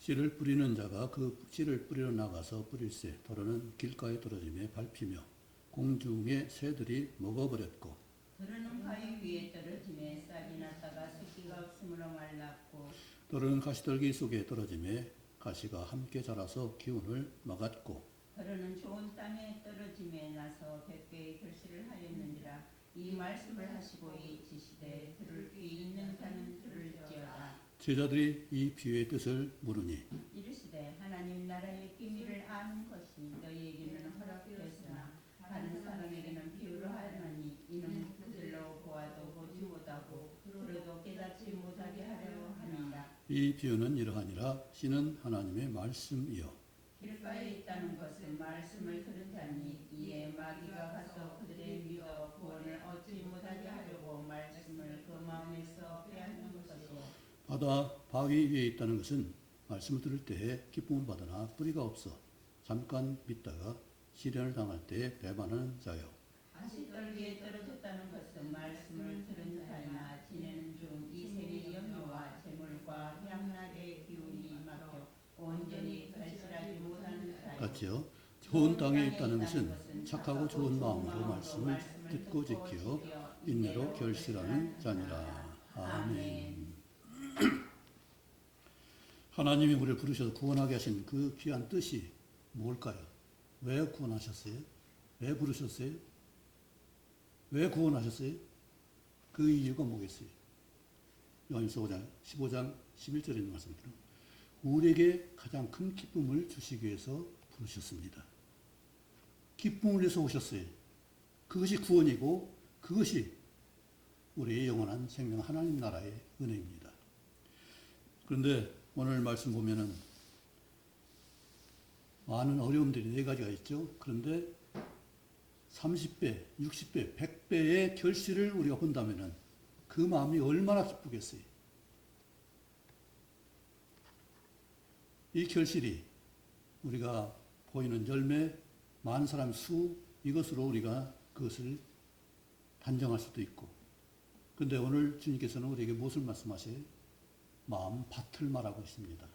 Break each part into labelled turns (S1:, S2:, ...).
S1: 씨를 뿌리는 자가 그 씨를 뿌리러 나가서 뿌릴새 더러는 길가에 떨어지며 밟히며 공중의 새들이 먹어버렸고
S2: 더러는 바위 위에 떨어지며 싹이 났다가 새끼가 없으므로 말랐고
S1: 더러는 가시떨기 속에 떨어지며 가시가 함께 자라서 기운을 막았고
S2: 더러는 좋은 땅에 떨어짐에 나서 백배의 결실을 하였느니라. 이 말씀을 하시고 이르시되 들을 귀 있는 자는 들을지어다.
S1: 제자들이 이 비유의 뜻을 물으니
S2: 이르시되 하나님 나라의 비밀을 아는 것이 너희에게는 허락되었으나 다른 사람에게는 비유로 하였나니 이는 그들로 보아도 보지 못하고 들어도 깨닫지 못하게 하려 함이라.
S1: 이 비유는 이러하니라. 씨는 하나님의 말씀이요
S2: 길가에 있다는 것은 말씀을 들은 자니 이에 마귀가 가서 그들의 믿어 구원을 얻지 못하게 하려고 말씀을 그 마음에서 빼앗는 것이요.
S1: 바위 위에 있다는 것은 말씀을 들을 때에 기쁨을 받으나 뿌리가 없어 잠깐 믿다가 시련을 당할 때에 배반하는 자요.
S2: 가시떨기에 떨어졌다는 것은 말씀을 들은 자이나 지내는 중 이 세계 염려와 재물과 향락의 기운이 막혀 온전히 결실하지 못하는 자요.
S1: 같이요. 좋은 땅에 있다는 것은 착하고 좋은 마음으로 말씀을 듣고 지켜 인내로 결실하는 자니라. 아멘. 하나님이 우리를 부르셔서 구원하게 하신 그 귀한 뜻이 뭘까요? 왜 구원하셨어요? 왜 부르셨어요? 왜 구원하셨어요? 그 이유가 뭐겠어요? 요한일서 5장 15장 11절에 있는 말씀대로 우리에게 가장 큰 기쁨을 주시기 위해서 부르셨습니다. 기쁨을 위해서 오셨어요. 그것이 구원이고 그것이 우리의 영원한 생명 하나님 나라의 은혜입니다. 그런데 오늘 말씀 보면은 많은 어려움들이 네 가지가 있죠. 그런데 30배, 60배, 100배의 결실을 우리가 본다면은 그 마음이 얼마나 기쁘겠어요. 이 결실이 우리가 보이는 열매, 많은 사람의 수, 이것으로 우리가 그것을 단정할 수도 있고. 그런데 오늘 주님께서는 우리에게 무엇을 말씀하세요? 마음 밭을 말하고 있습니다.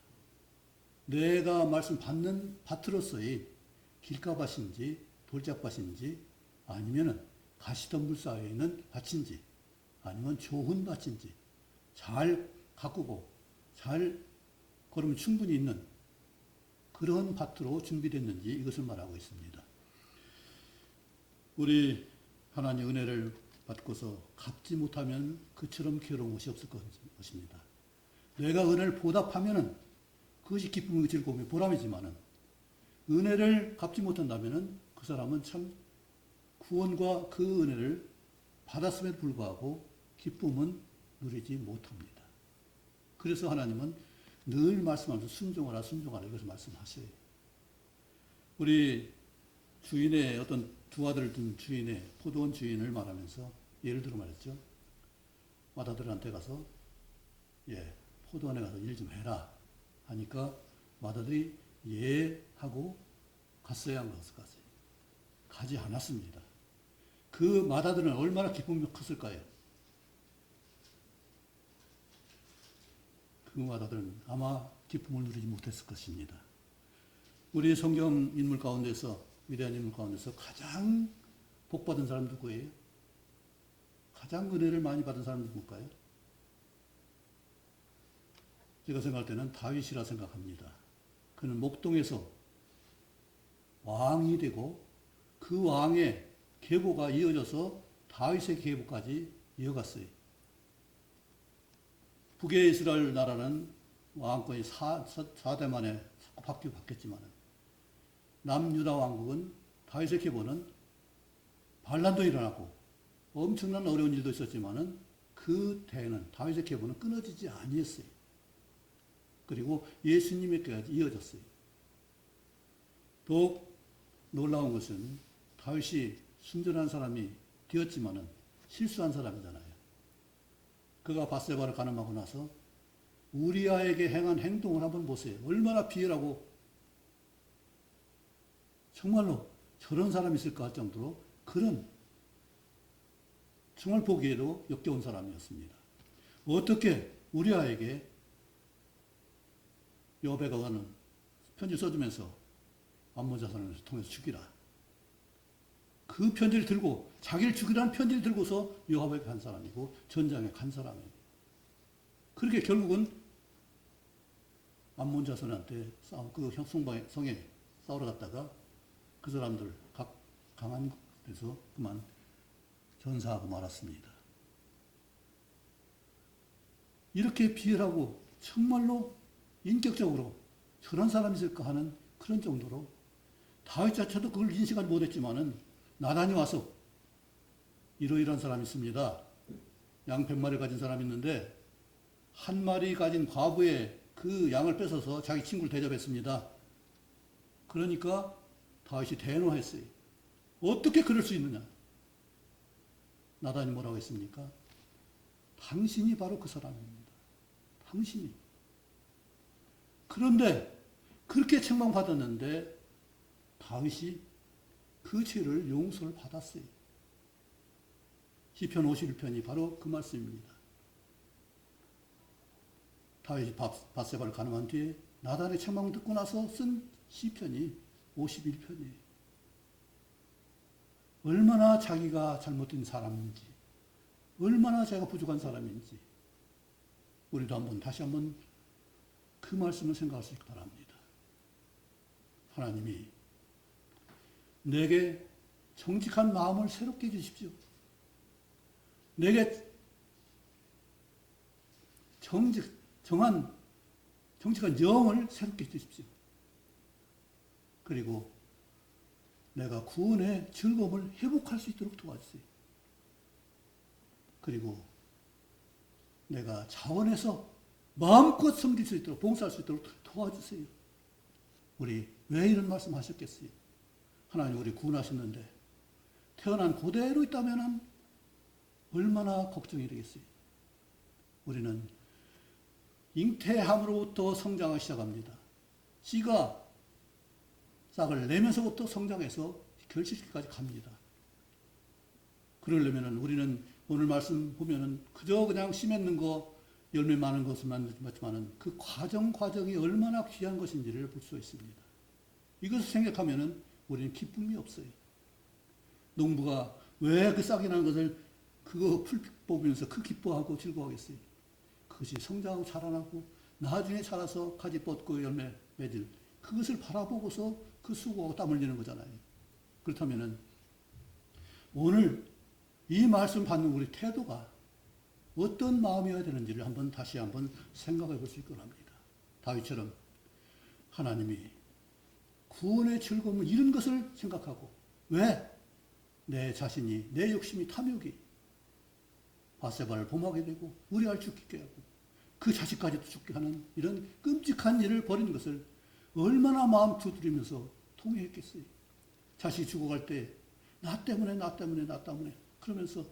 S1: 내가 말씀 받는 밭으로서의 길가밭인지 돌짝밭인지 아니면은 가시덤불 사이에 있는 밭인지 아니면 좋은 밭인지 잘 가꾸고 잘 걸으면 충분히 있는 그런 밭으로 준비됐는지 이것을 말하고 있습니다. 우리 하나님의 은혜를 받고서 갚지 못하면 그처럼 괴로운 것이 없을 것입니다. 내가 은혜를 보답하면은 그것이 기쁨이고 즐거움이 보람이지만은 은혜를 갚지 못한다면은 그 사람은 참 구원과 그 은혜를 받았음에도 불구하고 기쁨은 누리지 못합니다. 그래서 하나님은 늘 말씀하면서 순종하라 순종하라 이것을 말씀하세요. 우리 주인의 어떤 두 아들을 둔 주인의 포도원 주인을 말하면서 예를 들어 말했죠. 맏아들한테 가서 포도원에 가서 일 좀 해라 하니까 맏아들이 예 하고 갔어야 한 것을 갔어요. 가지 않았습니다. 그 맏아들은 얼마나 기쁨이 컸을까요? 그 맏아들은 아마 기쁨을 누리지 못했을 것입니다. 우리 성경 인물 가운데서 위대한 인물 가운데서 가장 복받은 사람 누구예요? 가장 은혜를 많이 받은 사람 누굴까요? 제가 생각할 때는 다윗이라 생각합니다. 그는 목동에서 왕이 되고 그 왕의 계보가 이어져서 다윗의 계보까지 이어갔어요. 북의 이스라엘 나라는 왕권이 4대 만에 자꾸 바뀌었지만 남유다 왕국은 다윗의 계보는 반란도 일어나고 엄청난 어려운 일도 있었지만 그 대는 다윗의 계보는 끊어지지 아니었어요. 그리고 예수님에게까지 이어졌어요. 더욱 놀라운 것은 다윗이 순전한 사람이 되었지만은 실수한 사람이잖아요. 그가 밧세바를 간음하고 나서 우리아에게 행한 행동을 한번 보세요. 얼마나 비열하고 정말로 저런 사람이 있을까 할 정도로 그런 정말 보기에도 역겨운 사람이었습니다. 어떻게 우리아에게 여호베가 가는 편지 써주면서 암몬자손을 통해서 죽이라. 그 편지를 들고 자기를 죽이라는 편지를 들고서 여호베에 간 사람이고 전장에 간 사람이에요. 그렇게 결국은 암몬 자손한테 그 성에 싸우러 갔다가 그 사람들 각 강한 데서 그만 전사하고 말았습니다. 이렇게 비열하고 정말로 인격적으로 저런 사람이 있을까 하는 그런 정도로 다윗 자체도 그걸 인식하지 못했지만은 나단이 와서 이러이러한 사람이 있습니다. 양 100마리 가진 사람이 있는데 한 마리 가진 과부의 그 양을 뺏어서 자기 친구를 대접했습니다. 그러니까 다윗이 대노했어요. 어떻게 그럴 수 있느냐? 나단이 뭐라고 했습니까? 당신이 바로 그 사람입니다. 당신이. 그런데 그렇게 책망받았는데 다윗이 그 죄를 용서를 받았어요. 시편 51편이 바로 그 말씀입니다. 다윗이 밧세바를 가늠한 뒤에 나단의 책망을 듣고 나서 쓴 시편이 51편이에요. 얼마나 자기가 잘못된 사람인지, 얼마나 자기가 부족한 사람인지 우리도 다시 한번 그 말씀을 생각할 수 있기 바랍니다. 하나님이 내게 정직한 마음을 새롭게 해주십시오. 내게 정직한 영을 새롭게 해주십시오. 그리고 내가 구원의 즐거움을 회복할 수 있도록 도와주세요. 그리고 내가 자원해서 마음껏 섬길 수 있도록, 봉사할 수 있도록 도와주세요. 우리 왜 이런 말씀 하셨겠어요? 하나님 우리 구원하셨는데 태어난 그대로 있다면 얼마나 걱정이 되겠어요? 우리는 잉태함으로부터 성장하기 시작합니다. 씨가 싹을 내면서부터 성장해서 결실기까지 갑니다. 그러려면 우리는 오늘 말씀 보면은 그저 그냥 씨 맺는 거, 열매 많은 것만 맞지만은 그 과정이 얼마나 귀한 것인지를 볼 수 있습니다. 이것을 생각하면은 우리는 기쁨이 없어요. 농부가 왜 그 싹이 나는 것을 그거 풀 뽑으면서 그 기뻐하고 즐거워하겠어요. 그것이 성장하고 자라나고 나중에 자라서 가지 뻗고 열매 맺을 그것을 바라보고서 그 수고하고 땀 흘리는 거잖아요. 그렇다면은 오늘 이 말씀 받는 우리 태도가 어떤 마음이어야 되는지를 다시 한번 생각해 볼 수 있길 합니다. 다윗처럼 하나님이 구원의 즐거움을 이런 것을 생각하고 왜 내 자신이 내 욕심이 탐욕이 밧세바를 범하게 되고 우리아를 죽게 하고 그 자식까지도 죽게 하는 이런 끔찍한 일을 벌인 것을 얼마나 마음 두드리면서 통회했겠어요. 자식이 죽어갈 때 나 때문에 그러면서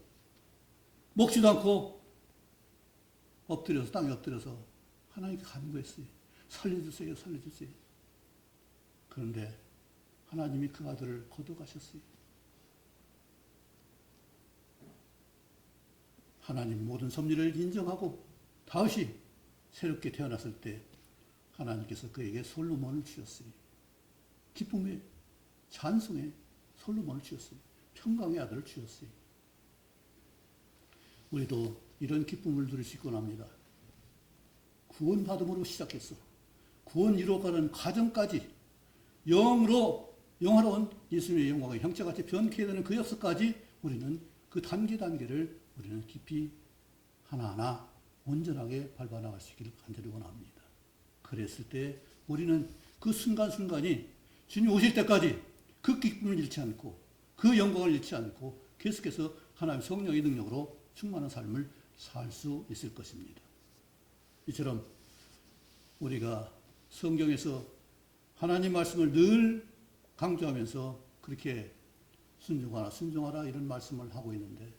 S1: 먹지도 않고 땅에 엎드려서 하나님께 간구했어요. 살려주세요. 그런데 하나님이 그 아들을 거둬가셨어요. 하나님 모든 섭리를 인정하고 다윗이 새롭게 태어났을 때 하나님께서 그에게 솔로몬을 주셨어요. 기쁨의 찬송의 솔로몬을 주셨어요. 평강의 아들을 주셨어요. 우리도 이런 기쁨을 누릴 수 있곤 합니다. 구원받음으로 시작해서 구원 이루어가는 과정까지 영화로운 예수님의 영광의 형체같이 변케 되는 그 역사까지 우리는 그 단계를 우리는 깊이 하나하나 온전하게 밟아나갈 수 있기를 간절히 원합니다. 그랬을 때 우리는 그 순간순간이 주님 오실 때까지 그 기쁨을 잃지 않고 그 영광을 잃지 않고 계속해서 하나님의 성령의 능력으로 충만한 삶을 살 수 있을 것입니다. 이처럼 우리가 성경에서 하나님 말씀을 늘 강조하면서 그렇게 순종하라 이런 말씀을 하고 있는데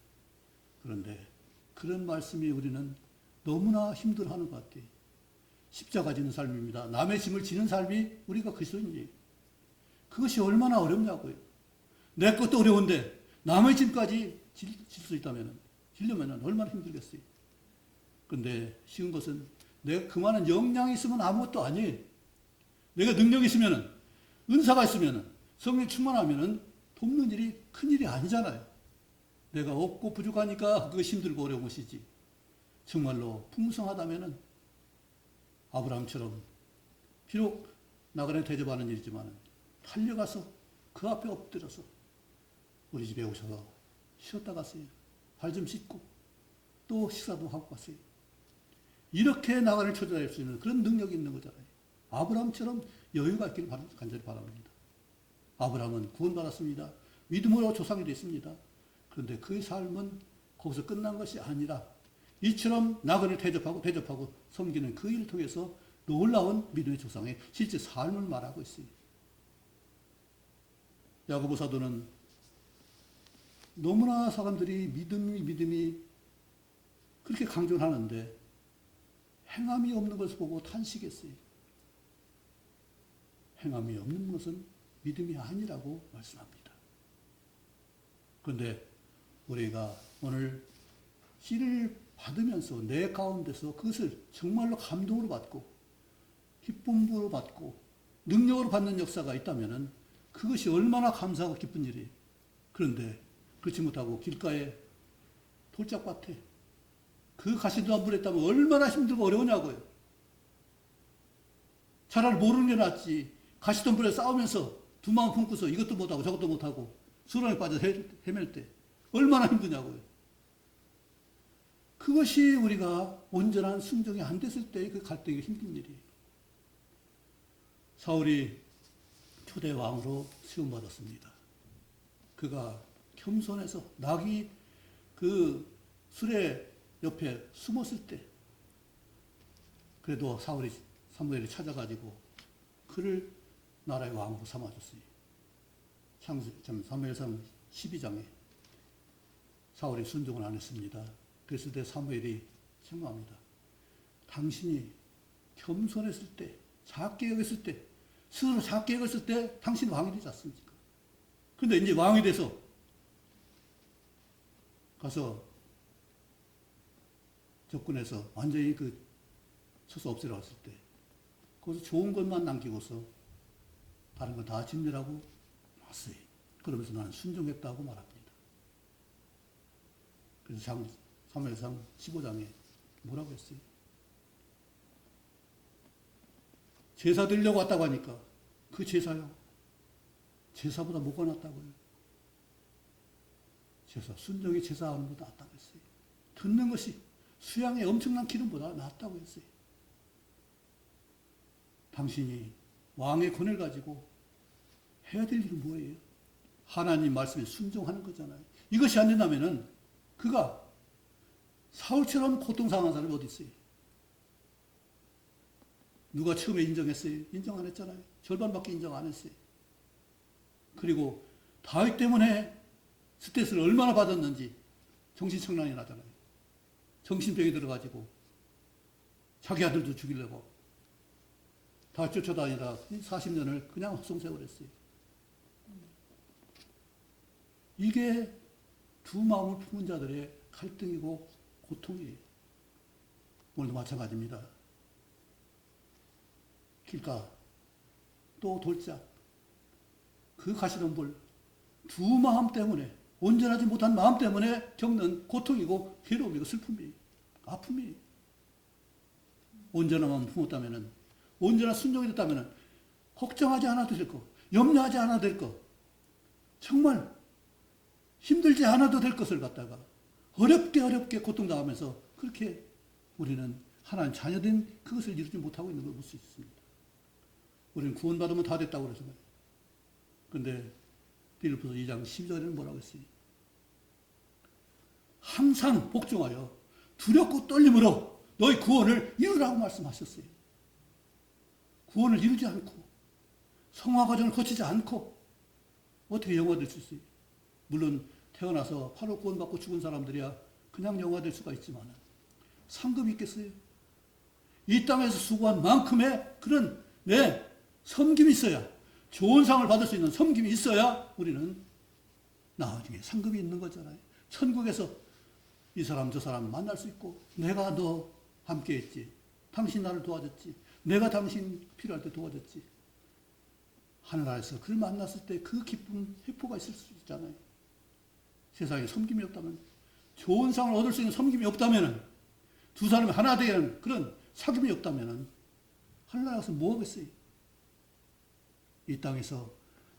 S1: 그런데 그런 말씀이 우리는 너무나 힘들어하는 것 같아요. 십자가 지는 삶입니다. 남의 짐을 지는 삶이 우리가 그리스도인이에요. 그것이 얼마나 어렵냐고요. 내 것도 어려운데 남의 짐까지 질 수 있다면 지려면 얼마나 힘들겠어요. 그런데 쉬운 것은 내가 그만한 역량이 있으면 아무것도 아니에요. 내가 능력이 있으면은, 은사가 있으면은, 성령 충만하면은 돕는 일이 큰 일이 아니잖아요. 내가 없고 부족하니까 그것이 힘들고 어려운 것이지. 정말로 풍성하다면은 아브라함처럼 비록 나그네 대접하는 일이지만 달려가서 그 앞에 엎드려서 우리 집에 오셔서 쉬었다 갔어요. 발 좀 씻고 또 식사도 하고 갔어요. 이렇게 나그네를 초대할 수 있는 그런 능력이 있는 거잖아요. 아브라함처럼 여유가 있기를 간절히 바랍니다. 아브라함은 구원받았습니다. 믿음으로 조상이 됐습니다. 그런데 그의 삶은 거기서 끝난 것이 아니라 이처럼 나그네를 대접하고 섬기는 그 일을 통해서 놀라운 믿음의 조상의 실제 삶을 말하고 있어요. 야고보 사도는 너무나 사람들이 믿음이 그렇게 강조를 하는데 행함이 없는 것을 보고 탄식했어요. 행함이 없는 것은 믿음이 아니라고 말씀합니다. 그런데 우리가 오늘 씨를 받으면서 내 가운데서 그것을 정말로 감동으로 받고 기쁨으로 받고 능력으로 받는 역사가 있다면 그것이 얼마나 감사하고 기쁜 일이에요. 그런데 그렇지 못하고 길가에 돌짝밭에 그 가시덤불 물에 있다면 얼마나 힘들고 어려우냐고요. 차라리 모르는 게 낫지. 가시덤불에 싸우면서 두 마음 품고서 이것도 못하고 저것도 못하고 수렁에 빠져 헤맬 때 얼마나 힘드냐고요. 그것이 우리가 온전한 순종이 안 됐을 때의 그 갈등이 힘든 일이에요. 사울이 초대 왕으로 시험받았습니다. 그가 겸손해서 낙이 그 수레 옆에 숨었을 때 그래도 사무엘이 찾아가지고 그를 나라의 왕으로 삼아줬어요. 사무엘상 12장에 사울이 순종을 안 했습니다. 그랬을 때 사무엘이 책망합니다. 당신이 겸손했을 때, 작게 여겼을 때, 스스로 작게 여겼을 때 당신 왕이 되지 않습니까? 그런데 이제 왕이 돼서 가서 접근해서 완전히 쳐서 없애러 왔을 때 거기서 좋은 것만 남기고서 다른 걸 다 진멸하고 왔어요. 그러면서 나는 순종했다고 말합니다. 그래서 사무엘상 15장에 뭐라고 했어요? 제사 드리려고 왔다고 하니까 그 제사요. 제사보다 뭐가 낫다고요? 순종이 제사하는 것보다 낫다고 했어요. 듣는 것이 수양의 엄청난 기름보다 낫다고 했어요. 당신이 왕의 권을 가지고 해야 될 일은 뭐예요? 하나님 말씀에 순종하는 거잖아요. 이것이 안 된다면은 그가 사울처럼 고통당한 사람이 어디 있어요? 누가 처음에 인정했어요? 인정 안 했잖아요. 절반밖에 인정 안 했어요. 그리고 다윗 때문에 스트레스를 얼마나 받았는지 정신청란이 나잖아요. 정신병이 들어가지고 자기 아들도 죽이려고 다 쫓아다니다 40년을 그냥 헛송세월했어요. 이게 두 마음을 품은 자들의 갈등이고 고통이에요. 오늘도 마찬가지입니다. 길가 또 돌짝 그 가시덤불 두 마음 때문에 온전하지 못한 마음 때문에 겪는 고통이고 괴로움이고 슬픔이에요. 아픔이에요. 온전한 마음 품었다면 온전한 순종이 됐다면 걱정하지 않아도 될 것, 염려하지 않아도 될 것, 정말 힘들지 않아도 될 것을 갖다가 어렵게 고통당하면서 그렇게 우리는 하나님 자녀된 그것을 이루지 못하고 있는 걸 볼 수 있습니다. 우리는 구원받으면 다 됐다고 그러죠. 그런데 빌립보서 2장 12절에는 뭐라고 했어요? 항상 복종하여 두렵고 떨림으로 너희 구원을 이루라고 말씀하셨어요. 구원을 이루지 않고 성화 과정을 거치지 않고 어떻게 영화될 수 있어요? 물론 태어나서 8월 구원받고 죽은 사람들이야 그냥 영화될 수가 있지만 상급이 있겠어요? 이 땅에서 수고한 만큼의 그런 섬김이 있어야 좋은 상을 받을 수 있는 섬김이 있어야 우리는 나중에 상급이 있는 거잖아요. 천국에서 이 사람 저 사람 만날 수 있고 내가 너 함께 했지. 당신 나를 도와줬지. 내가 당신 필요할 때 도와줬지. 하늘나라에서 그를 만났을 때 그 기쁨, 회포가 있을 수 있잖아요. 세상에 섬김이 없다면, 좋은 상을 얻을 수 있는 섬김이 없다면, 두 사람이 하나 되는 그런 사귐이 없다면 하늘나라에서 뭐 하겠어요? 이 땅에서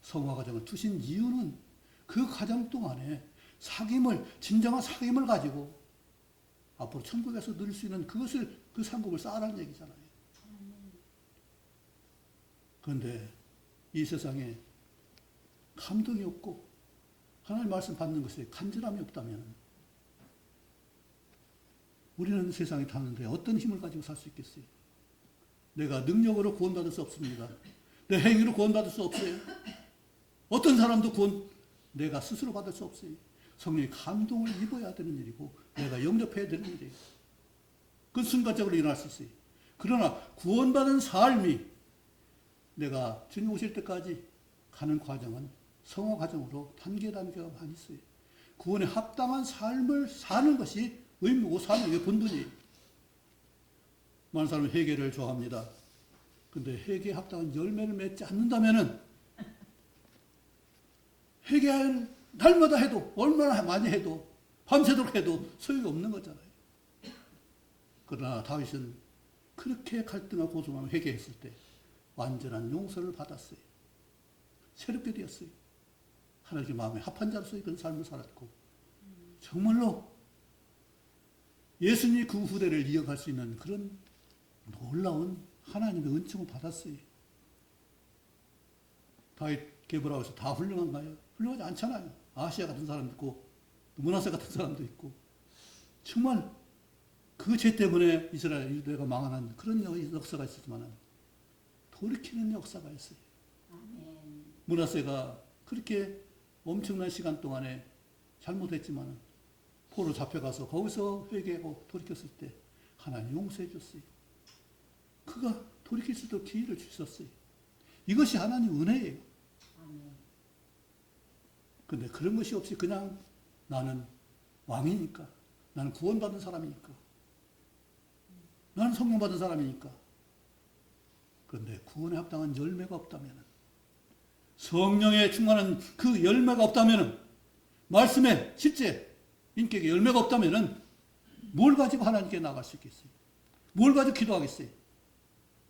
S1: 성화 과정을 두신 이유는 그 과정 동안에 사귐을, 진정한 사귐을 가지고 앞으로 천국에서 누릴 수 있는 그것을, 그 상급을 쌓으라는 얘기잖아요. 그런데 이 세상에 감동이 없고 하나님 말씀 받는 것에 간절함이 없다면 우리는 세상에 사는데 어떤 힘을 가지고 살 수 있겠어요? 내가 능력으로 구원받을 수 없습니다. 내 행위로 구원받을 수 없어요. 어떤 사람도 내가 스스로 받을 수 없어요. 성령의 감동을 입어야 되는 일이고 내가 영접해야 되는 일이에요. 그건 순간적으로 일어날 수 있어요. 그러나 구원받은 삶이 내가 주님 오실 때까지 가는 과정은 성화 과정으로 단계가 많이 있어요. 구원에 합당한 삶을 사는 것이 의무고 사명의 본분이에요. 많은 사람은 회개를 좋아합니다. 근데 회개에 합당한 열매를 맺지 않는다면은 회개할 날마다 해도 얼마나 많이 해도 밤새도록 해도 소용이 없는 거잖아요. 그러나 다윗은 그렇게 갈등하고 고소하며 회개했을 때 완전한 용서를 받았어요. 새롭게 되었어요. 하나님의 마음에 합한 자로서의 그런 삶을 살았고 정말로 예수님이 그 후대를 이어갈 수 있는 그런 놀라운 하나님의 은총을 받았어요. 다윗 게브라고 해서 다 훌륭한가요? 훌륭하지 않잖아요. 아시아 같은 사람도 있고 문하세 같은 사람도 있고 정말 그 죄 때문에 이스라엘 유대가 망하는 그런 역사가 있었지만 돌이키는 역사가 있어요.
S2: 아멘.
S1: 문하세가 그렇게 엄청난 시간 동안에 잘못했지만 포로 잡혀가서 거기서 회개하고 돌이켰을 때 하나님 용서해 줬어요. 그가 돌이킬 수 있도록 기회를 주셨어요. 이것이 하나님 은혜예요.
S2: 아멘.
S1: 근데 그런 것이 없이 그냥 나는 왕이니까, 나는 구원받은 사람이니까, 나는 성령받은 사람이니까. 그런데 구원에 합당한 열매가 없다면, 성령에 충만한 그 열매가 없다면, 말씀에 실제 인격의 열매가 없다면 뭘 가지고 하나님께 나갈 수 있겠어요? 뭘 가지고 기도하겠어요?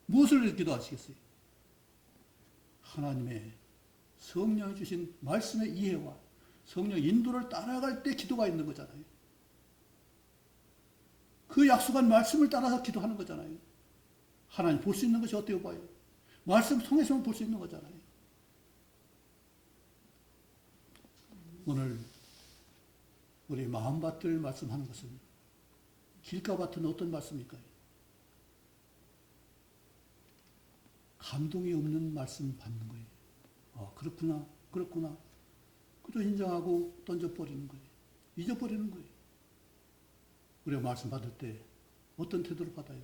S1: 무엇을 기도하시겠어요? 하나님의 성령이 주신 말씀의 이해와 성령 인도를 따라갈 때 기도가 있는 거잖아요. 그 약속한 말씀을 따라서 기도하는 거잖아요. 하나님 볼 수 있는 것이 어때요 봐요? 말씀 통해서만 볼 수 있는 거잖아요. 오늘 우리 마음밭을 말씀하는 것은 길가밭은 어떤 말씀일까요? 감동이 없는 말씀 받는 거예요. 아, 그렇구나, 그렇구나. 그도 인정하고 던져버리는 거예요. 잊어버리는 거예요. 우리가 말씀 받을 때 어떤 태도로 받아요?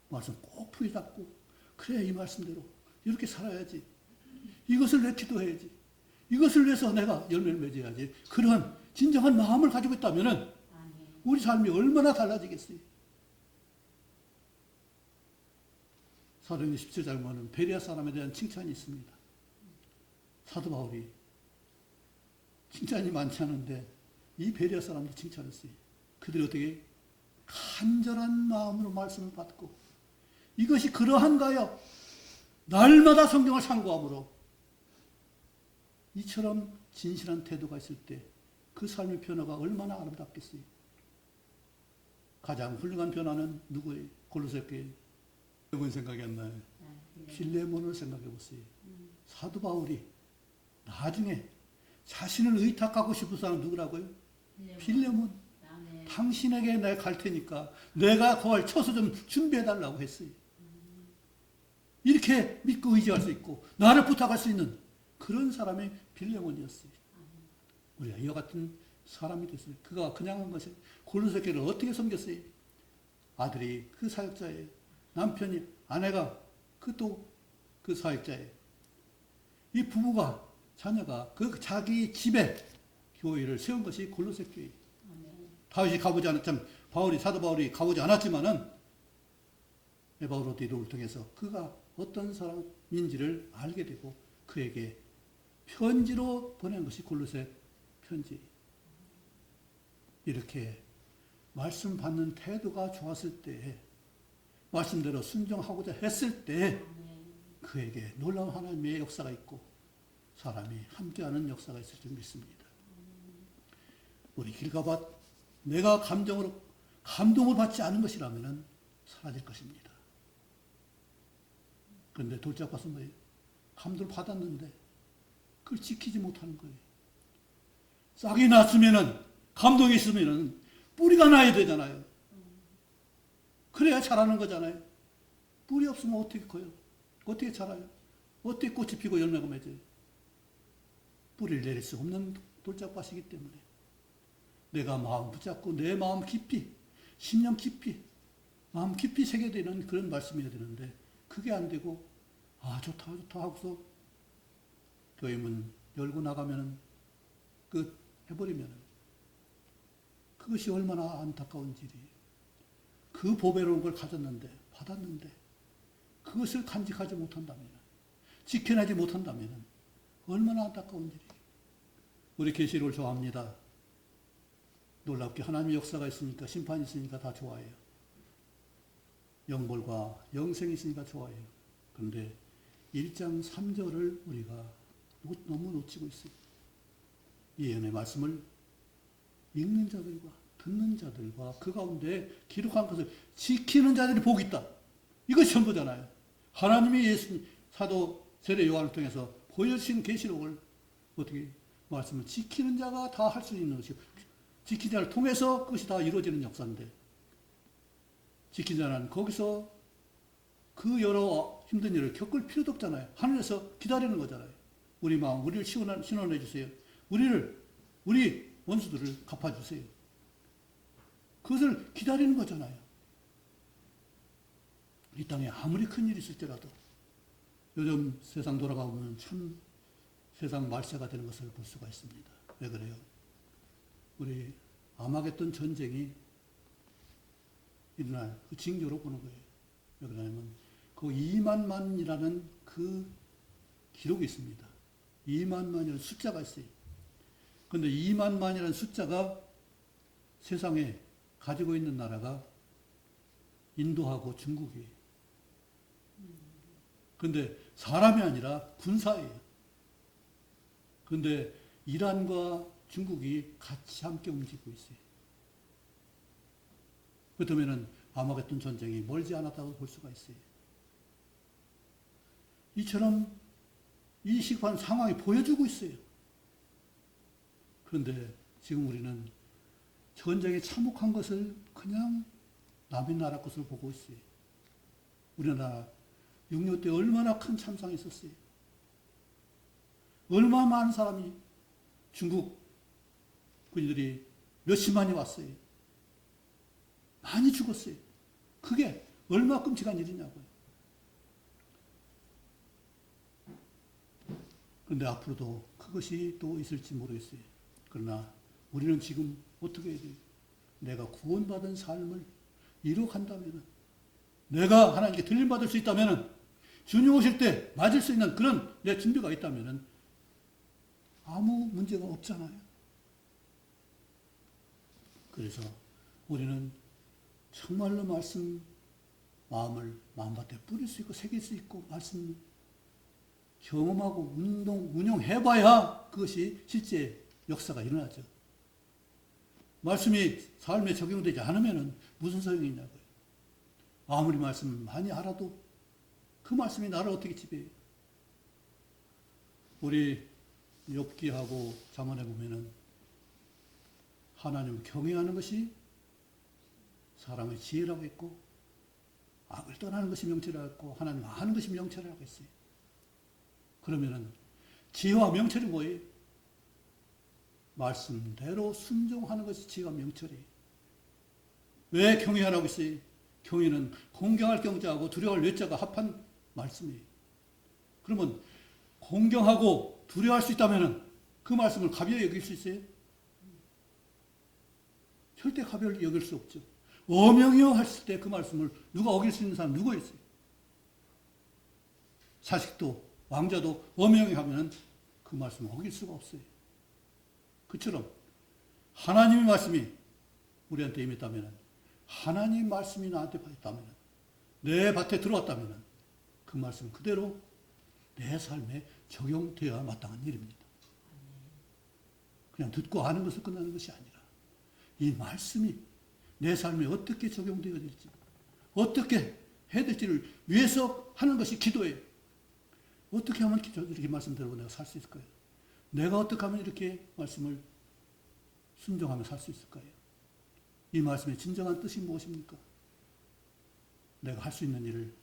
S1: 말씀 꼭 부여잡고, 그래, 이 말씀대로 이렇게 살아야지. 이것을 내 기도해야지. 이것을 위해서 내가 열매를 맺어야지. 그런 진정한 마음을 가지고 있다면 우리 삶이 얼마나 달라지겠어요. 사도행전 17장에 보면 베레아 사람에 대한 칭찬이 있습니다. 사도 바울이 칭찬이 많지 않은데 이 베레아 사람도 칭찬했어요. 그들이 어떻게 간절한 마음으로 말씀을 받고 이것이 그러한가요? 날마다 성경을 상고함으로 이처럼 진실한 태도가 있을 때 그 삶의 변화가 얼마나 아름답겠어요. 가장 훌륭한 변화는 누구예요? 골로새 교회. 여러분 생각이 안 나요. 필레몬을 생각해 보세요. 사도 바울이 나중에 자신을 의탁하고 싶은 사람 누구라고요? 필레몬. 당신에게 내가 갈 테니까 내가 거할 처소 좀 준비해 달라고 했어요. 이렇게 믿고 의지할 수 있고 나를 부탁할 수 있는 그런 사람이 필레몬이었어요. 우리가 이와 같은 사람이 됐어요. 그가 그냥 한 것이 골로새 교회를 어떻게 섬겼어요? 아들이 그 사역자예요. 남편이, 아내가 그 사역자예요. 이 부부가, 자녀가 그 자기 집에 교회를 세운 것이 골로새 교회예요. 다윗이 가보지 않았지만, 사도 바울이 가보지 않았지만은, 에바브로 디도를 통해서 그가 어떤 사람인지를 알게 되고, 그에게 편지로 보낸 것이 골로새 편지. 이렇게 말씀 받는 태도가 좋았을 때, 말씀대로 순종하고자 했을 때 그에게 놀라운 하나님의 역사가 있고 사람이 함께하는 역사가 있을 줄 믿습니다. 우리 길 가봐 내가 감동을 받지 않은 것이라면 사라질 것입니다. 그런데 돌짝밭은 뭐예요? 감동을 받았는데 그걸 지키지 못하는 거예요. 싹이 났으면은, 감동이 있으면은 뿌리가 나야 되잖아요. 그래야 자라는 거잖아요. 뿌리 없으면 어떻게 커요? 어떻게 자라요? 어떻게 꽃이 피고 열매가 맺어요? 뿌리를 내릴 수 없는 돌짝밭이기 때문에 내가 마음 붙잡고 내 마음 깊이, 심령 깊이, 마음 깊이 새겨되는 그런 말씀이어야 되는데 그게 안 되고 좋다 하고서 교회 문 열고 나가면은 끝 해버리면은 그것이 얼마나 안타까운 일이에요. 그 보배로운 걸 가졌는데, 받았는데 그것을 간직하지 못한다면, 지켜내지 못한다면 얼마나 안타까운 일이에요. 우리 계시록을 좋아합니다. 놀랍게 하나님의 역사가 있으니까, 심판이 있으니까 다 좋아해요. 영벌과 영생이 있으니까 좋아해요. 그런데 1장 3절을 우리가 너무 놓치고 있어요. 예언의 말씀을 읽는 자들과 듣는 자들과 그 가운데 기록한 것을 지키는 자들이 복이 있다. 이것이 전부잖아요. 하나님이 예수님, 사도 세례 요한을 통해서 보여주신 계시록을 어떻게 말씀을 지키는 자가 다 할 수 있는 것이고, 지키는 자를 통해서 그것이 다 이루어지는 역사인데, 지키는 자는 거기서 그 여러 힘든 일을 겪을 필요도 없잖아요. 하늘에서 기다리는 거잖아요. 우리 마음, 우리를 신원해 주세요. 우리 원수들을 갚아주세요. 그것을 기다리는 거잖아요. 이 땅에 아무리 큰 일이 있을지라도 요즘 세상 돌아가보면 참 세상 말세가 되는 것을 볼 수가 있습니다. 왜 그래요? 우리 아마겟돈 전쟁이 일어날 그 징조로 보는 거예요. 왜 그러냐면 그 2만만이라는 그 기록이 있습니다. 2만만이라는 숫자가 있어요. 그런데 2만만이라는 숫자가 세상에 가지고 있는 나라가 인도하고 중국이에요. 그런데 사람이 아니라 군사예요. 그런데 이란과 중국이 같이 함께 움직이고 있어요. 그렇다면 아마겟돈 전쟁이 멀지 않았다고 볼 수가 있어요. 이처럼 이 시간 상황이 보여주고 있어요. 그런데 지금 우리는 전쟁에 참혹한 것을 그냥 남의 나라 것으로 보고 있어요. 우리나라 6.25 때 얼마나 큰 참상이 있었어요. 얼마나 많은 사람이 중국 군인들이 몇십만이 왔어요. 많이 죽었어요. 그게 얼마나 끔찍한 일이냐고요. 그런데 앞으로도 그것이 또 있을지 모르겠어요. 그러나 우리는 지금 어떻게 해야 돼요? 내가 구원받은 삶을 이루어간다면, 내가 하나님께 들림받을 수 있다면, 주님 오실 때 맞을 수 있는 그런 내 준비가 있다면 아무 문제가 없잖아요. 그래서 우리는 정말로 말씀 마음을 마음밭에 뿌릴 수 있고 새길 수 있고 말씀 경험하고 운용해봐야 그것이 실제 역사가 일어나죠. 말씀이 삶에 적용되지 않으면 무슨 소용이 있냐고요. 아무리 말씀 많이 알아도 그 말씀이 나를 어떻게 지배해요. 우리 욥기하고 잠언에 보면은 하나님을 경외하는 것이 사람의 지혜라고 했고, 악을 떠나는 것이 명철이라고 했고, 하나님 아는 것이 명철이라고 했어요. 그러면은 지혜와 명철이 뭐예요? 말씀대로 순종하는 것이 지혜와 명철이에요. 왜 경외하라고 했어요? 경외는 공경할 경자하고 두려워할 외자가 합한 말씀이에요. 그러면 공경하고 두려워할 수 있다면 그 말씀을 가벼이 여길 수 있어요? 절대 가벼이 여길 수 없죠. 어명이여 했을 때 그 말씀을 누가 어길 수 있는 사람 누가 있어요? 자식도 왕자도 엄명히 하면 그 말씀을 어길 수가 없어요. 그처럼 하나님의 말씀이 우리한테 임했다면, 하나님 말씀이 나한테 있다면, 내 밭에 들어왔다면 그 말씀 그대로 내 삶에 적용되어야 마땅한 일입니다. 그냥 듣고 아는 것을 끝나는 것이 아니라 이 말씀이 내 삶에 어떻게 적용되어야 될지, 어떻게 해야 될지를 위해서 하는 것이 기도예요. 어떻게 하면 이렇게 말씀 들고 내가 살 수 있을까요? 내가 어떻게 하면 이렇게 말씀을 순종하며 살 수 있을까요? 이 말씀의 진정한 뜻이 무엇입니까? 내가 할 수 있는 일을,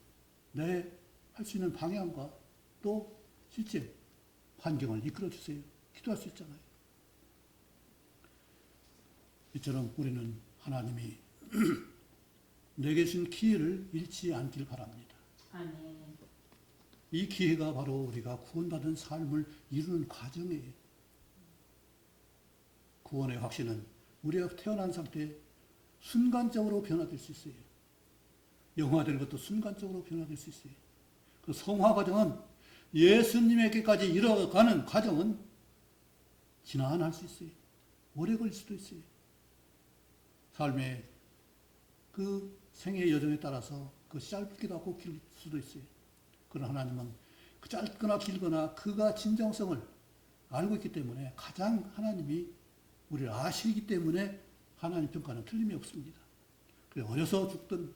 S1: 내 할 수 있는 방향과 또 실제 환경을 이끌어 주세요. 기도할 수 있잖아요. 이처럼 우리는 하나님이 내게 주신 기회를 잃지 않길 바랍니다.
S2: 아멘.
S1: 이 기회가 바로 우리가 구원받은 삶을 이루는 과정이에요. 구원의 확신은 우리가 태어난 상태에 순간적으로 변화될 수 있어요. 영화되는 것도 순간적으로 변화될 수 있어요. 그 성화 과정은 예수님에게까지 이뤄가는 과정은 지난할 수 있어요. 오래 걸릴 수도 있어요. 삶의 그 생의 여정에 따라서 그 짧기도 하고 길 수도 있어요. 그러나 하나님은 그 짧거나 길거나 그가 진정성을 알고 있기 때문에, 가장 하나님이 우리를 아시기 때문에 하나님 평가는 틀림이 없습니다. 그래서 어려서 죽든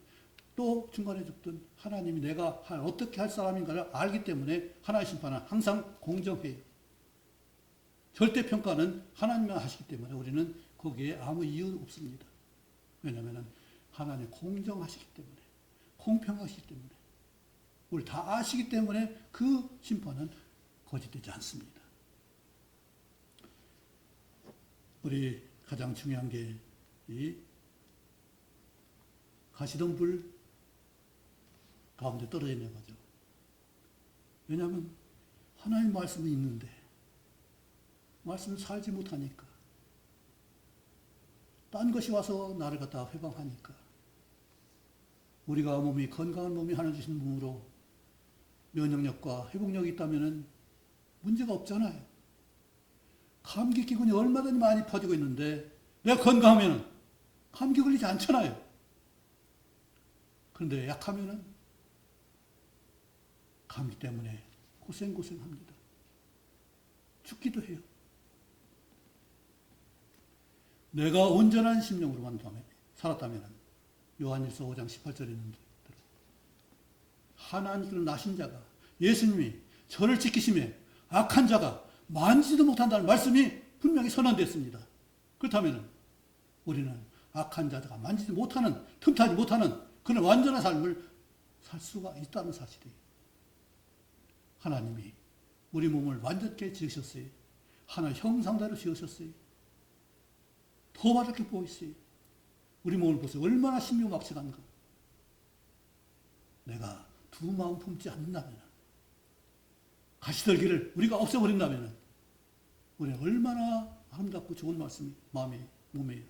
S1: 또 중간에 죽든 하나님이 내가 어떻게 할 사람인가를 알기 때문에 하나님의 심판은 항상 공정해요. 절대 평가는 하나님만 하시기 때문에 우리는 거기에 아무 이유 없습니다. 왜냐하면 하나님 공정하시기 때문에, 공평하시기 때문에, 우리 다 아시기 때문에 그 심판은 거짓되지 않습니다. 우리 가장 중요한 게 이 가시던 불 가운데 떨어져 있는 거죠. 왜냐하면 하나님 말씀이 있는데 말씀을 살지 못하니까, 딴 것이 와서 나를 갖다 회방하니까, 우리가 몸이 건강한 몸이 하나님 주신 몸으로 면역력과 회복력이 있다면 문제가 없잖아요. 감기 기근이 얼마든지 많이 퍼지고 있는데 내가 건강하면 감기 걸리지 않잖아요. 그런데 약하면 감기 때문에 고생합니다. 죽기도 해요. 내가 온전한 심령으로만 살았다면, 요한일서 5장 18절에 있는 대로 하나님께로 나신 자가, 예수님이 저를 지키심에 악한 자가 만지도 못한다는 말씀이 분명히 선언됐습니다. 그렇다면 우리는 악한 자가 만지지 못하는, 틈타지 못하는 그런 완전한 삶을 살 수가 있다는 사실이에요. 하나님이 우리 몸을 완전케 지으셨어요. 하나의 형상대로 지으셨어요. 더 바르게 보이세요. 우리 몸을 보세요. 얼마나 신묘막측한가. 내가 두 마음 품지 않는다면, 가시떨기를 우리가 없애버린다면 우리는 얼마나 아름답고 좋은 말씀이 몸이에요.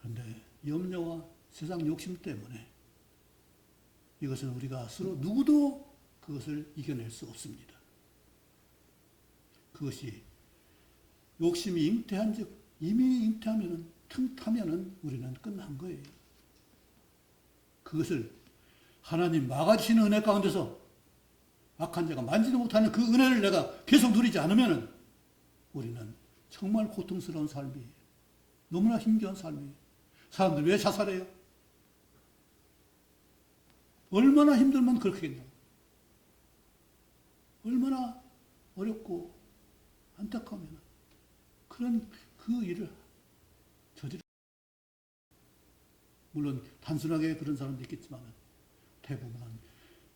S1: 그런데 염려와 세상 욕심 때문에 이것은 우리가 스스로 누구도 그것을 이겨낼 수 없습니다. 그것이 욕심이 잉태한 즉, 이미 잉태하면은, 틈타면은 우리는 끝난 거예요. 그것을 하나님 막아주시는 은혜 가운데서 악한 자가 만지도 못하는 그 은혜를 내가 계속 누리지 않으면은 우리는 정말 고통스러운 삶이에요. 너무나 힘겨운 삶이에요. 사람들 왜 자살해요? 얼마나 힘들면 그렇게 했냐고. 얼마나 어렵고 안타까우면 그런 그 일을 저지르. 물론 단순하게 그런 사람도 있겠지만 대부분은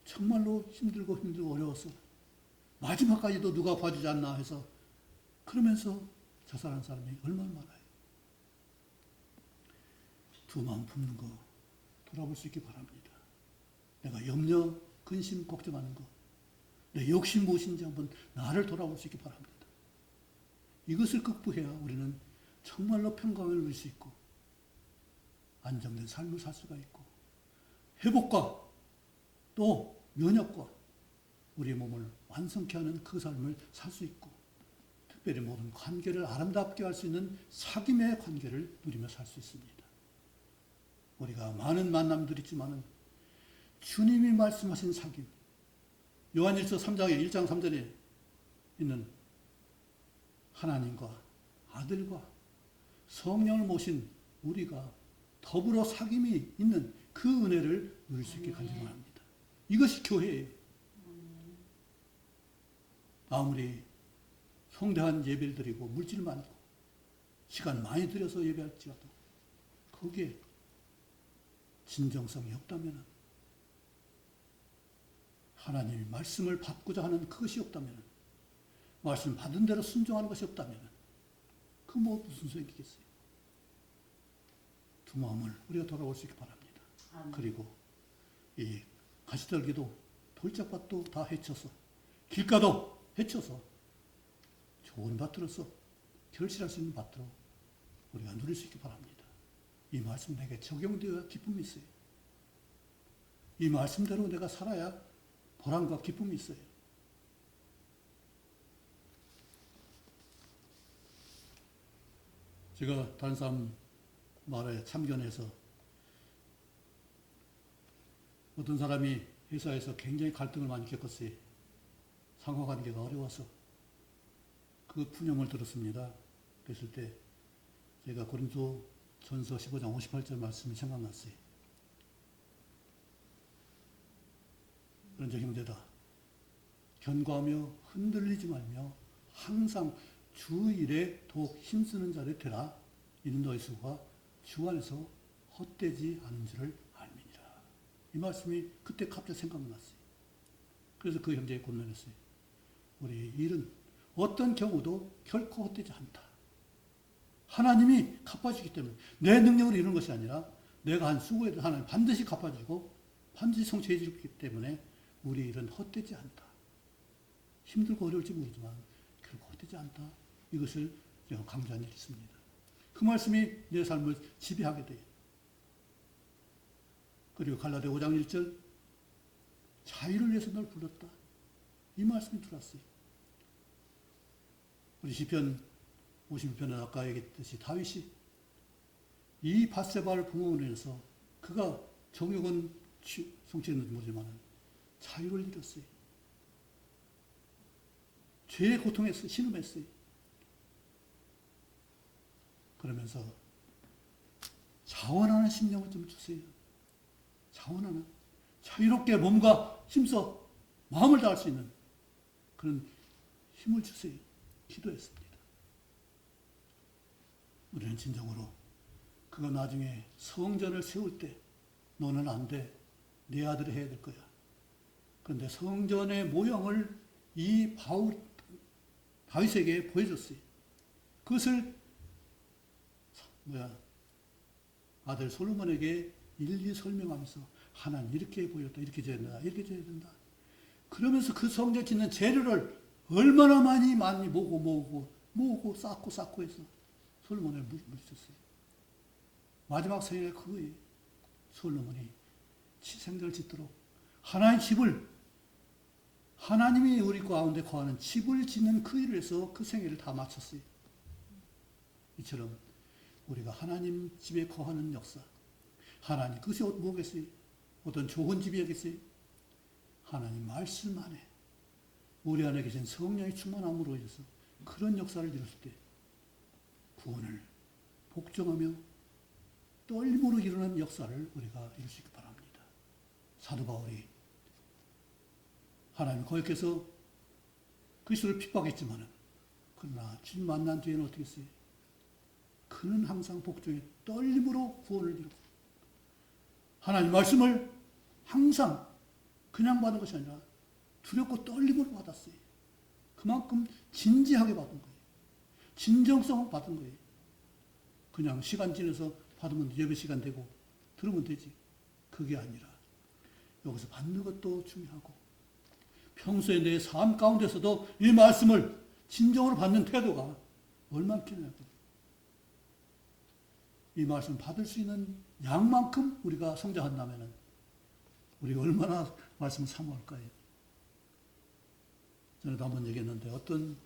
S1: 정말로 힘들고 어려워서 마지막까지도 누가 봐주지 않나 해서 그러면서 자살한 사람이 얼마나 많아요. 두 마음 품는 거 돌아볼 수 있기 바랍니다. 내가 염려, 근심, 걱정하는 거, 내 욕심 무엇인지 한번 나를 돌아볼 수 있기 바랍니다. 이것을 극복해야 우리는 정말로 평강을 누릴 수 있고 안정된 삶을 살 수가 있고 회복과 또 면역과 우리 몸을 완성케 하는 그 삶을 살 수 있고, 특별히 모든 관계를 아름답게 할 수 있는 사귐의 관계를 누리며 살 수 있습니다. 우리가 많은 만남들이 있지만은 주님이 말씀하신 사귐, 요한일서 3장에 1장 3절에 있는 하나님과 아들과 성령을 모신 우리가 더불어 사귐이 있는 그 은혜를 누릴 수 있게 간절히 합니다. 이것이 교회예요. 아무리 성대한 예배를 드리고 물질 많고 시간 많이 들여서 예배할지라도 거기에 진정성이 없다면, 하나님이 말씀을 받고자 하는 그것이 없다면, 말씀 받은 대로 순종하는 것이 없다면 그 뭐 무슨 소용이 있겠어요. 두 마음을 우리가 돌아올 수 있기 바랍니다. 그리고 이 가시떨기도 돌짝밭도 다 헤쳐서, 길가도 헤쳐서 좋은 밭으로서 결실할 수 있는 밭으로 우리가 누릴 수 있기 바랍니다. 이 말씀 내게 적용되어야 기쁨이 있어요. 이 말씀대로 내가 살아야 보람과 기쁨이 있어요. 제가 다른 사람 말에 참견해서, 어떤 사람이 회사에서 굉장히 갈등을 많이 겪었어요. 상호관계가 어려워서 그 푸념을 들었습니다. 그랬을 때 제가 고린도 전서 15장 58절 말씀이 생각났어요. 그런즉 형제다, 견고하며 흔들리지 말며 항상 주 일에 더욱 힘쓰는 자를 되라. 이는 너희 수가 주 안에서 헛되지 않은 줄을 알미니라. 이 말씀이 그때 갑자기 생각났어요. 그래서 그 형제에 권면했어요. 우리 일은 어떤 경우도 결코 헛되지 않다. 하나님이 갚아주기 때문에, 내 능력으로 이루는 것이 아니라 내가 한 수고에 대해서 하나님 반드시 갚아주고 반드시 성취해 주기 때문에 우리 일은 헛되지 않다. 힘들고 어려울지 모르지만 결코 헛되지 않다. 이것을 제가 강조한 일이 있습니다. 그 말씀이 내 삶을 지배하게 돼요. 그리고 갈라디아 5장 1절, 자유를 위해서 널 불렀다. 이 말씀이 들어왔어요. 우리 시편 56편에 아까 얘기했듯이 다윗이 이 밧세바를 부모로 인해서 그가 정욕은 성취했는지 모르지만 자유를 잃었어요. 죄의 고통에서 신음했어요. 그러면서 자원하는 심령을 좀 주세요. 자원하는, 자유롭게 몸과 힘써 마음을 다할 수 있는 그런 힘을 주세요. 기도했습니다. 우리는 진정으로 그가 나중에 성전을 세울 때 너는 안 돼. 내 아들이 해야 될 거야. 그런데 성전의 모형을 이 다윗에게 보여줬어요. 그것을 아들 솔로몬에게 일일이 설명하면서 하나님 이렇게 보였다. 이렇게 줘야 된다. 이렇게 줘야 된다. 그러면서 그 성전 짓는 재료를 얼마나 많이 모으고 쌓고 해서 솔로몬을 물으셨어요. 마지막 생애가 그거예요. 솔로몬이 생전을 짓도록 하나님 집을, 하나님이 우리 가운데 거하는 집을 짓는 그 일을 해서 그 생애를 다 마쳤어요. 이처럼 우리가 하나님 집에 거하는 역사, 하나님, 그것이 뭐겠어요? 어떤 좋은 집이겠어요? 하나님 말씀 안에 우리 안에 계신 성령의 충만함으로 인해서 그런 역사를 이뤘을 때 구원을 복종하며 떨림으로 이루는 역사를 우리가 이룰 수 있기 바랍니다. 사도 바울이 하나님 거역해서 그리스도를 핍박했지만은, 그러나 주님 만난 뒤에는 어떻게 했어요? 그는 항상 복종에 떨림으로 구원을 이루고 하나님 말씀을 항상 그냥 받은 것이 아니라 두렵고 떨림으로 받았어요. 그만큼 진지하게 받은 거예요. 진정성을 받은 거예요. 그냥 시간 지나서 받으면 예배 시간 되고 들으면 되지. 그게 아니라 여기서 받는 것도 중요하고 평소에 내 삶 가운데서도 이 말씀을 진정으로 받는 태도가 얼마나 필요하고, 이 말씀 받을 수 있는 양만큼 우리가 성장한다면 우리가 얼마나 말씀을 사모할까요? 전에도 한번 얘기했는데 어떤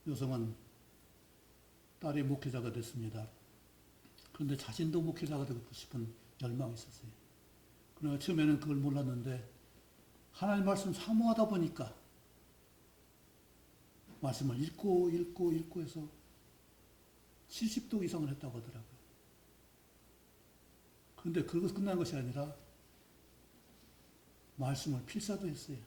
S1: 여성은 딸이 목회자가 됐습니다. 그런데 자신도 목회자가 되고 싶은 열망이 있었어요. 그러나 처음에는 그걸 몰랐는데 하나님 말씀 사모하다 보니까 말씀을 읽고 해서 70도 이상을 했다고 하더라고요. 그런데 그것 끝난 것이 아니라 말씀을 필사도 했어요.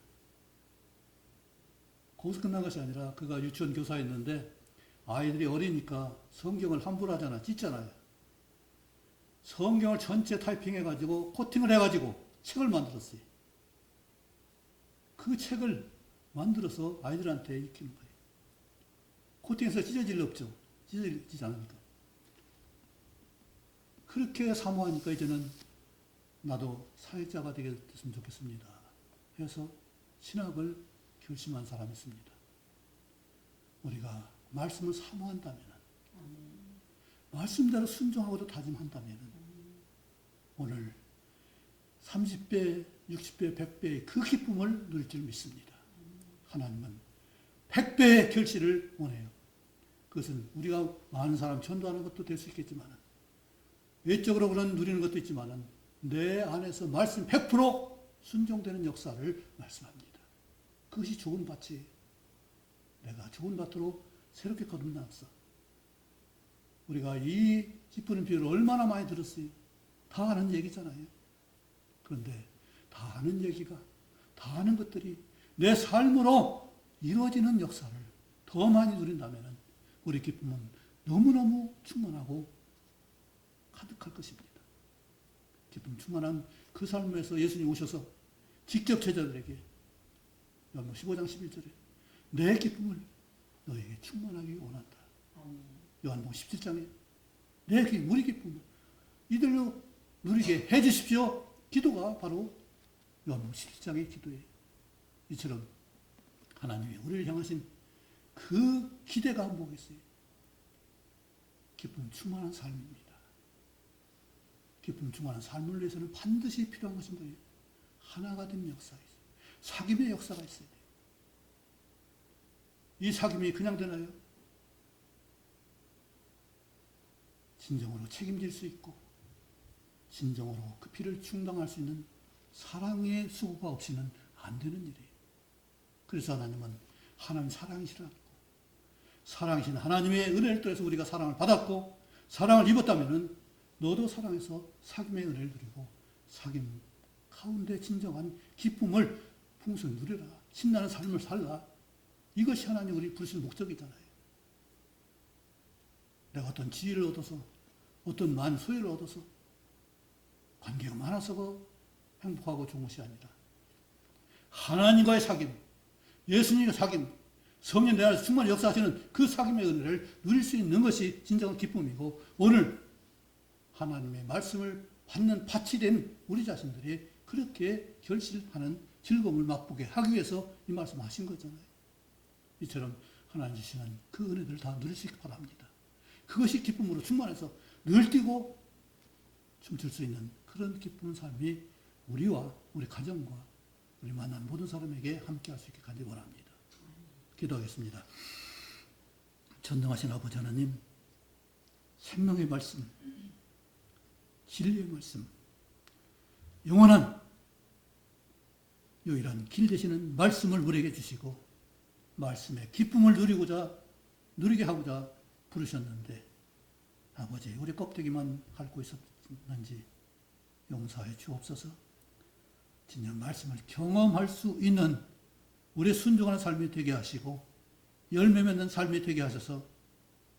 S1: 거기서 끝난 것이 아니라 그가 유치원 교사였는데 아이들이 어리니까 성경을 함부로 하잖아, 찢잖아요. 성경을 전체 타이핑해가지고 코팅을 해가지고 책을 만들었어요. 그 책을 만들어서 아이들한테 익히는 거예요. 코팅해서 찢어질 리 없죠. 찢어지지 않으니까. 그렇게 사모하니까 이제는 나도 사회자가 되게 됐으면 좋겠습니다. 해서 신학을 결심한 사람이 있습니다. 우리가 말씀을 사모한다면, 말씀대로 순종하고도 다짐한다면, 오늘 30배, 60배, 100배의 그 기쁨을 누릴 줄 믿습니다. 하나님은 100배의 결실을 원해요. 그것은 우리가 많은 사람 전도하는 것도 될 수 있겠지만, 외적으로 그런 누리는 것도 있지만, 내 안에서 말씀 100% 순종되는 역사를 말씀합니다. 그것이 좋은 밭이에요. 내가 좋은 밭으로 새롭게 거듭났어. 우리가 이 찌푸린 비유를 얼마나 많이 들었어요. 다 아는 얘기잖아요. 그런데 다 아는 얘기가, 다 아는 것들이 내 삶으로 이루어지는 역사를 더 많이 누린다면 우리 기쁨은 너무너무 충만하고 가득할 것입니다. 기쁨 충만한 그 삶에서 예수님 오셔서 직접 제자들에게 요한복음 15장 11절에 내 기쁨을 너에게 충만하기 원한다. 요한복음 17장에 우리 기쁨을 이들로 누리게 해 주십시오. 기도가 바로 요한복음 17장의 기도예요. 이처럼 하나님이 우리를 향하신 그 기대가 뭐겠어요? 기쁨 충만한 삶입니다. 기쁨 충만한 삶을 위해서는 반드시 필요한 것이 뭐예요? 하나가 된 역사가 있어요. 사귐의 역사가 있어야 돼요. 이 사귐이 그냥 되나요? 진정으로 책임질 수 있고 진정으로 그 피를 충당할 수 있는 사랑의 수고가 없이는 안 되는 일이에요. 그래서 하나님은 하나님 사랑이시라고, 사랑이신 하나님의 은혜를 통해서 우리가 사랑을 받았고 사랑을 입었다면 너도 사랑해서 사귐의 은혜를 누리고 사귐 가운데 진정한 기쁨을 풍성히 누려라. 신나는 삶을 살라. 이것이 하나님 우리 부르신 목적이잖아요. 내가 어떤 지위를 얻어서 어떤 많은 소유를 얻어서 관계가 많아서 행복하고 좋은 것이 아니라 하나님과의 사귐, 예수님의 사귐, 성령 내 안에서 충만히 역사하시는 그 사귐의 은혜를 누릴 수 있는 것이 진정한 기쁨이고 오늘 하나님의 말씀을 받는 밭이 된 우리 자신들이 그렇게 결실하는 즐거움을 맛보게 하기 위해서 이 말씀을 하신 거잖아요. 이처럼 하나님 주시는 그 은혜들을 다 누리시기 바랍니다. 그것이 기쁨으로 충만해서 늘 뛰고 춤출 수 있는 그런 기쁜 삶이 우리와 우리 가정과 우리 만난 모든 사람에게 함께 할 수 있게 간절히 원합니다. 기도하겠습니다. 전능하신 아버지 하나님, 생명의 말씀, 진리의 말씀, 영원한 유일한 길 되시는 말씀을 우리에게 주시고 말씀의 기쁨을 누리게 하고자 부르셨는데 아버지 우리 껍데기만 핥고 있었는지 용서해 주옵소서. 진정 말씀을 경험할 수 있는 우리 순종하는 삶이 되게 하시고 열매 맺는 삶이 되게 하셔서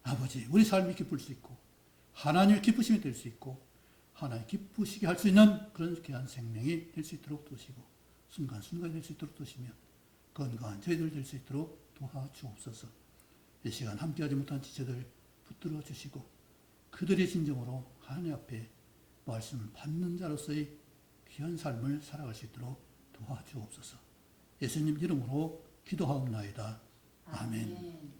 S1: 아버지 우리 삶이 기쁠 수 있고 하나님의 기쁘심이 될 수 있고 하나님 기쁘시게 할 수 있는 그런 귀한 생명이 될 수 있도록 도시고 순간순간이 될 수 있도록 도시며 건강한 저희들 될 수 있도록 도와주옵소서. 이 시간 함께하지 못한 지체들 붙들어 주시고 그들의 진정으로 하나님 앞에 말씀을 받는 자로서의 귀한 삶을 살아갈 수 있도록 도와주옵소서. 예수님 이름으로 기도하옵나이다. 아멘.